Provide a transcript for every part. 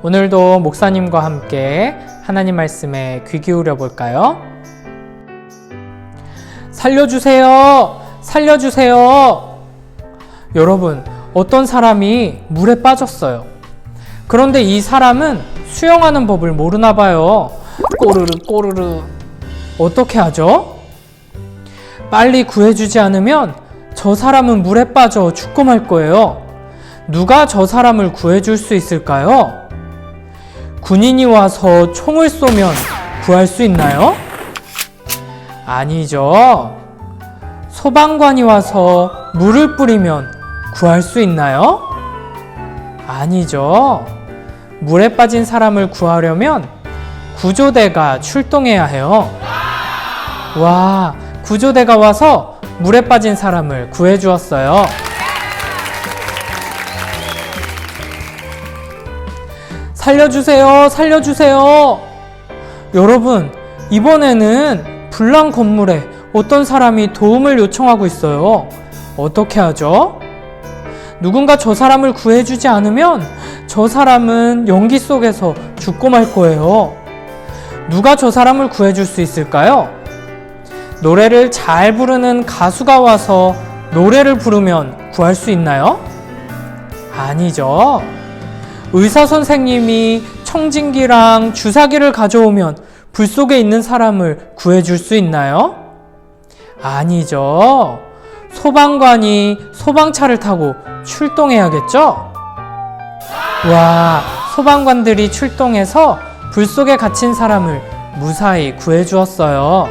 오늘도 목사님과 함께 하나님 말씀에 귀 기울여 볼까요? 살려주세요! 살려주세요! 여러분, 어떤 사람이 물에 빠졌어요. 그런데 이 사람은 수영하는 법을 모르나 봐요. 꼬르르 꼬르르. 어떻게 하죠? 빨리 구해주지 않으면 저 사람은 물에 빠져 죽고 말 거예요. 누가 저 사람을 구해줄 수 있을까요? 군인이 와서 총을 쏘면 구할 수 있나요? 아니죠. 소방관이 와서 물을 뿌리면 구할 수 있나요? 아니죠. 물에 빠진 사람을 구하려면 구조대가 출동해야 해요. 와, 구조대가 와서 물에 빠진 사람을 구해주었어요. 살려주세요! 살려주세요! 여러분, 이번에는 불난 건물에 어떤 사람이 도움을 요청하고 있어요. 어떻게 하죠? 누군가 저 사람을 구해주지 않으면 저 사람은 연기 속에서 죽고 말 거예요. 누가 저 사람을 구해줄 수 있을까요? 노래를 잘 부르는 가수가 와서 노래를 부르면 구할 수 있나요? 아니죠. 의사 선생님이 청진기랑 주사기를 가져오면 불 속에 있는 사람을 구해줄 수 있나요? 아니죠. 소방관이 소방차를 타고 출동해야겠죠? 와, 소방관들이 출동해서 불 속에 갇힌 사람을 무사히 구해주었어요.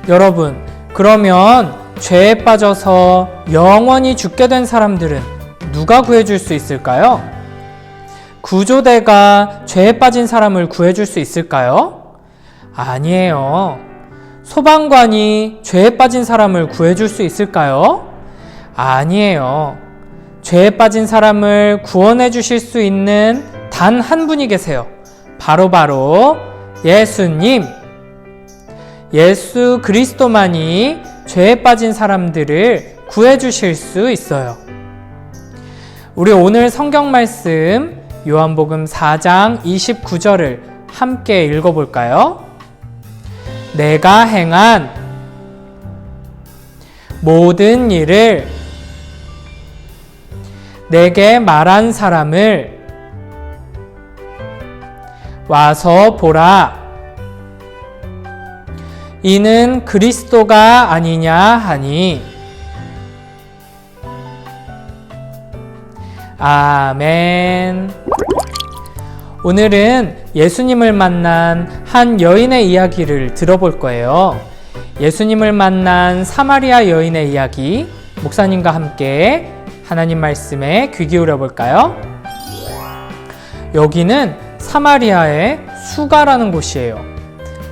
여러분, 그러면 죄에 빠져서 영원히 죽게 된 사람들은 누가 구해줄 수 있을까요? 구조대가 죄에 빠진 사람을 구해줄 수 있을까요? 아니에요. 소방관이 죄에 빠진 사람을 구해줄 수 있을까요? 아니에요. 죄에 빠진 사람을 구원해 주실 수 있는 단 한 분이 계세요. 바로 예수님. 예수 그리스도만이 죄에 빠진 사람들을 구해 주실 수 있어요. 우리 오늘 성경 말씀 요한복음 4장 29절을 함께 읽어볼까요? 내가 행한 모든 일을 내게 말한 사람을 와서 보라. 이는 그리스도가 아니냐 하니. 아멘. 오늘은 예수님을 만난 한 여인의 이야기를 들어볼 거예요. 예수님을 만난 사마리아 여인의 이야기, 목사님과 함께 하나님 말씀에 귀 기울여 볼까요? 여기는 사마리아의 수가라는 곳이에요.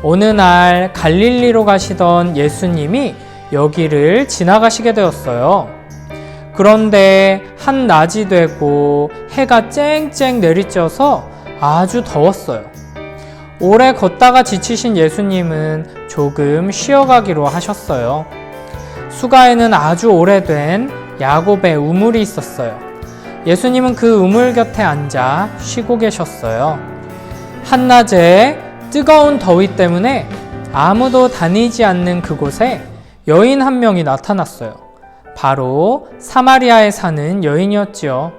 어느 날 갈릴리로 가시던 예수님이 여기를 지나가시게 되었어요. 그런데 한낮이 되고 해가 쨍쨍 내리쬐어서 아주 더웠어요. 오래 걷다가 지치신 예수님은 조금 쉬어가기로 하셨어요. 수가에는 아주 오래된 야곱의 우물이 있었어요. 예수님은 그 우물 곁에 앉아 쉬고 계셨어요. 한낮에 뜨거운 더위 때문에 아무도 다니지 않는 그곳에 여인 한 명이 나타났어요. 바로 사마리아에 사는 여인이었지요.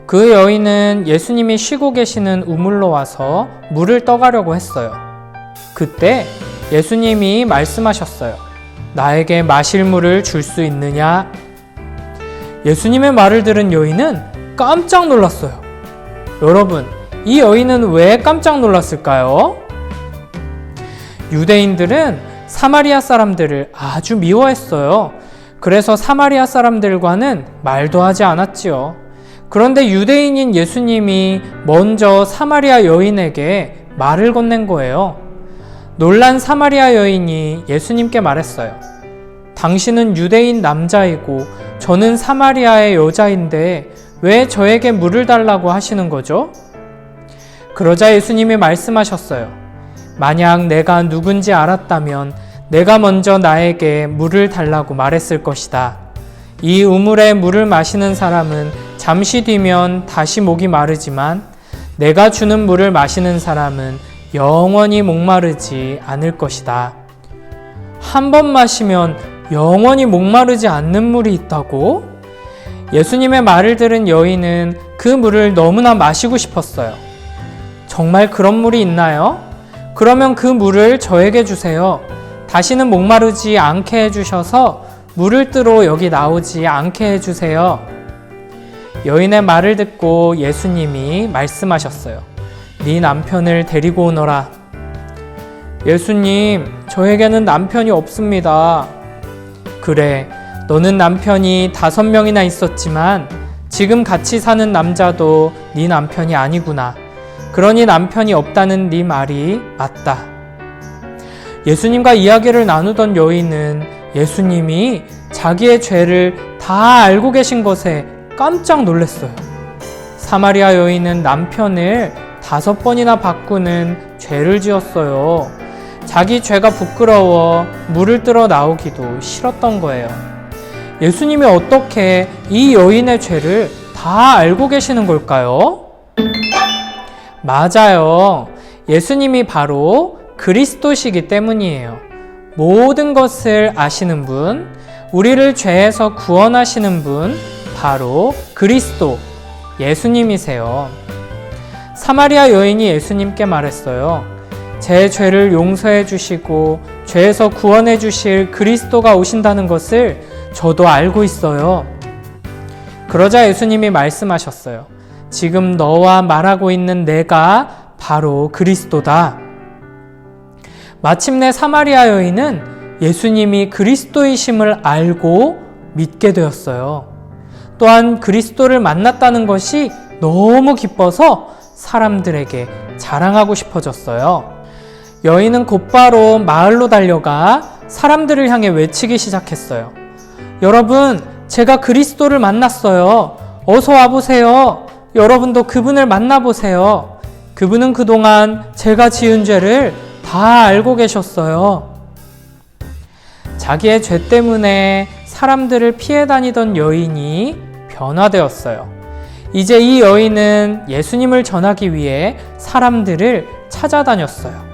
그 여인은 예수님이 쉬고 계시는 우물로 와서 물을 떠가려고 했어요. 그때 예수님이 말씀하셨어요. 나에게 마실 물을 줄 수 있느냐? 예수님의 말을 들은 여인은 깜짝 놀랐어요. 여러분, 이 여인은 왜 깜짝 놀랐을까요? 유대인들은 사마리아 사람들을 아주 미워했어요. 그래서 사마리아 사람들과는 말도 하지 않았지요. 그런데 유대인인 예수님이 먼저 사마리아 여인에게 말을 건넨 거예요. 놀란 사마리아 여인이 예수님께 말했어요. 당신은 유대인 남자이고 저는 사마리아의 여자인데 왜 저에게 물을 달라고 하시는 거죠? 그러자 예수님이 말씀하셨어요. 만약 내가 누군지 알았다면 내가 먼저 나에게 물을 달라고 말했을 것이다. 이 우물의 물을 마시는 사람은 잠시 뒤면 다시 목이 마르지만 내가 주는 물을 마시는 사람은 영원히 목마르지 않을 것이다. 한 번 마시면 영원히 목마르지 않는 물이 있다고? 예수님의 말을 들은 여인은 그 물을 너무나 마시고 싶었어요. 정말 그런 물이 있나요? 그러면 그 물을 저에게 주세요. 다시는 목마르지 않게 해주셔서 물을 뜨러 여기 나오지 않게 해주세요. 여인의 말을 듣고 예수님이 말씀하셨어요. 네 남편을 데리고 오너라. 예수님, 저에게는 남편이 없습니다. 그래, 너는 남편이 5명이나 있었지만 지금 같이 사는 남자도 네 남편이 아니구나. 그러니 남편이 없다는 네 말이 맞다. 예수님과 이야기를 나누던 여인은 예수님이 자기의 죄를 다 알고 계신 것에 깜짝 놀랐어요. 사마리아 여인은 남편을 5번이나 바꾸는 죄를 지었어요. 자기 죄가 부끄러워 물을 뜨러 나오기도 싫었던 거예요. 예수님이 어떻게 이 여인의 죄를 다 알고 계시는 걸까요? 맞아요. 예수님이 바로 그리스도시기 때문이에요. 모든 것을 아시는 분, 우리를 죄에서 구원하시는 분, 바로 그리스도, 예수님이세요. 사마리아 여인이 예수님께 말했어요. 제 죄를 용서해 주시고 죄에서 구원해 주실 그리스도가 오신다는 것을 저도 알고 있어요. 그러자 예수님이 말씀하셨어요. 지금 너와 말하고 있는 내가 바로 그리스도다. 마침내 사마리아 여인은 예수님이 그리스도이심을 알고 믿게 되었어요. 또한 그리스도를 만났다는 것이 너무 기뻐서 사람들에게 자랑하고 싶어졌어요. 여인은 곧바로 마을로 달려가 사람들을 향해 외치기 시작했어요. 여러분, 제가 그리스도를 만났어요. 어서 와보세요. 여러분도 그분을 만나보세요. 그분은 그동안 제가 지은 죄를 다 알고 계셨어요. 자기의 죄 때문에 사람들을 피해 다니던 여인이 변화되었어요. 이제 이 여인은 예수님을 전하기 위해 사람들을 찾아다녔어요.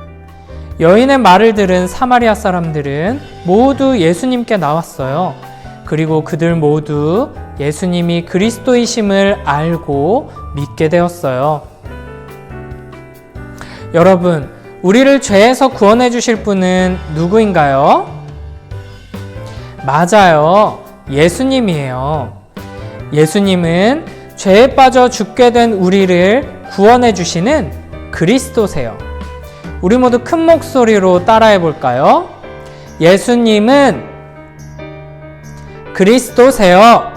여인의 말을 들은 사마리아 사람들은 모두 예수님께 나왔어요. 그리고 그들 모두 예수님이 그리스도이심을 알고 믿게 되었어요. 여러분, 우리를 죄에서 구원해 주실 분은 누구인가요? 맞아요. 예수님이에요. 예수님은 죄에 빠져 죽게 된 우리를 구원해 주시는 그리스도세요. 우리 모두 큰 목소리로 따라해 볼까요? 예수님은 그리스도세요.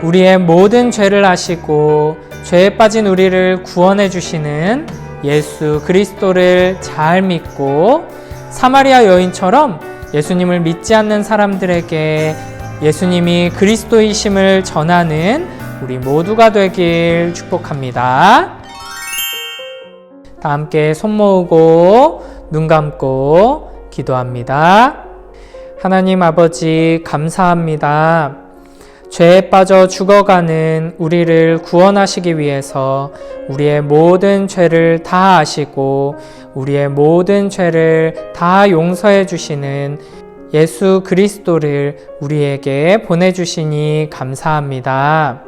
우리의 모든 죄를 아시고 죄에 빠진 우리를 구원해 주시는 예수 그리스도를 잘 믿고 사마리아 여인처럼 예수님을 믿지 않는 사람들에게 예수님이 그리스도이심을 전하는 우리 모두가 되길 축복합니다. 다 함께 손 모으고 눈 감고 기도합니다. 하나님 아버지, 감사합니다. 죄에 빠져 죽어가는 우리를 구원하시기 위해서 우리의 모든 죄를 다 아시고 우리의 모든 죄를 다 용서해 주시는 예수 그리스도를 우리에게 보내주시니 감사합니다.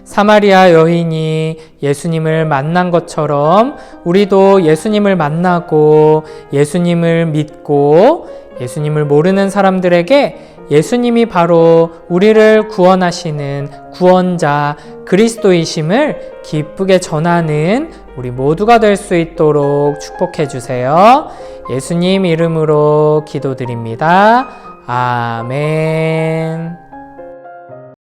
사마리아 여인이 예수님을 만난 것처럼 우리도 예수님을 만나고 예수님을 믿고 예수님을 모르는 사람들에게 예수님이 바로 우리를 구원하시는 구원자 그리스도이심을 기쁘게 전하는 우리 모두가 될 수 있도록 축복해 주세요. 예수님 이름으로 기도드립니다. 아멘.